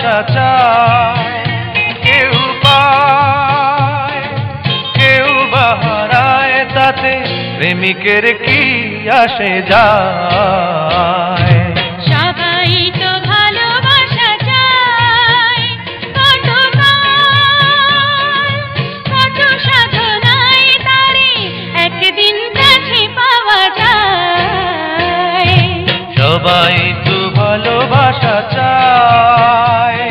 ভালোবাসা চায়, কেউ পায় কেউ বা হারায়, তাতে প্রেমিকের কি আসে যায়। সবাই তো ভালোবাসা চায়, কত সাধনায় তারে একদিন কাছে পাওয়া যায়। সবাই তো ভালোবাসা চায়।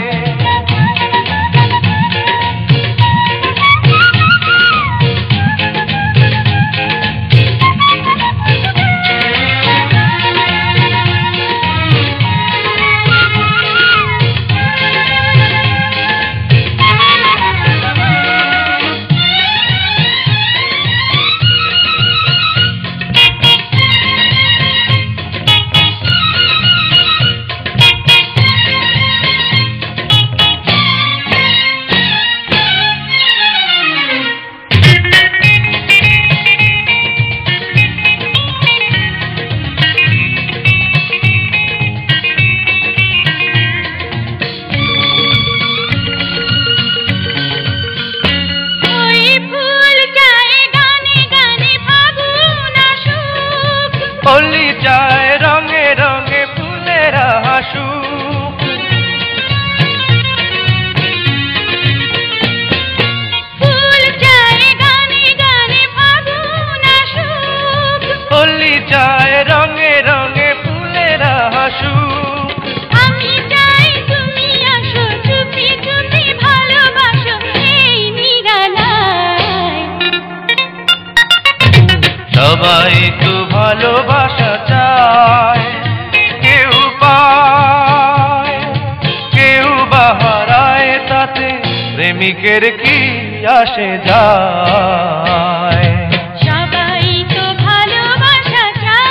হোলি চায় রঙে রঙে ফুলেরা হাসুক, ফুল চায় গানে গানে ফাগুন আসুক। হোলি চায় রঙে রঙে ফুলেরা হাসুক। আমি চাই তুমি আসো, চুপি চুপি ভালোবাসো এই নিরালায়। সবাই তো ভালোবাসা চায়, কেউ পায় কেউ বা হারায়, তাতে প্রেমিকের কি আসে যায়। সবাই তো ভালোবাসা চায়।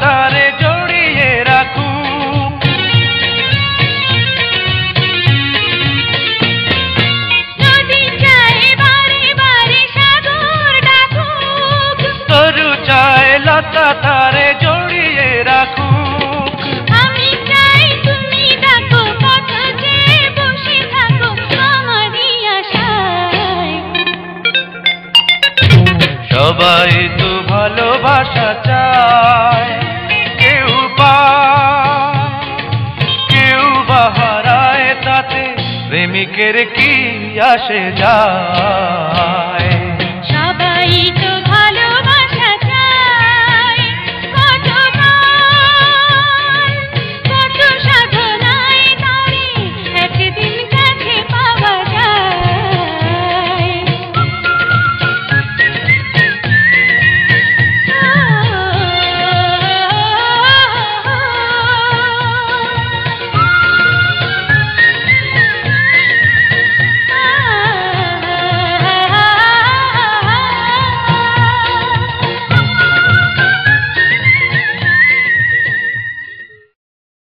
তারে জড়িয়ে রাখুক, নদী চায় বারে বারে সাগর ডাকুক। তরু চায় লতা তারে জড়িয়ে রাখুক। আমি চাই তুমি ডাকো, পথ চেয়ে বসে থাকো আমারই আশায়। সবাই তো ভালোবাসা চায়, কেউ পায় কেউ বা হারায়, তাতে প্রেমিকের কি আসে যায়। সবাই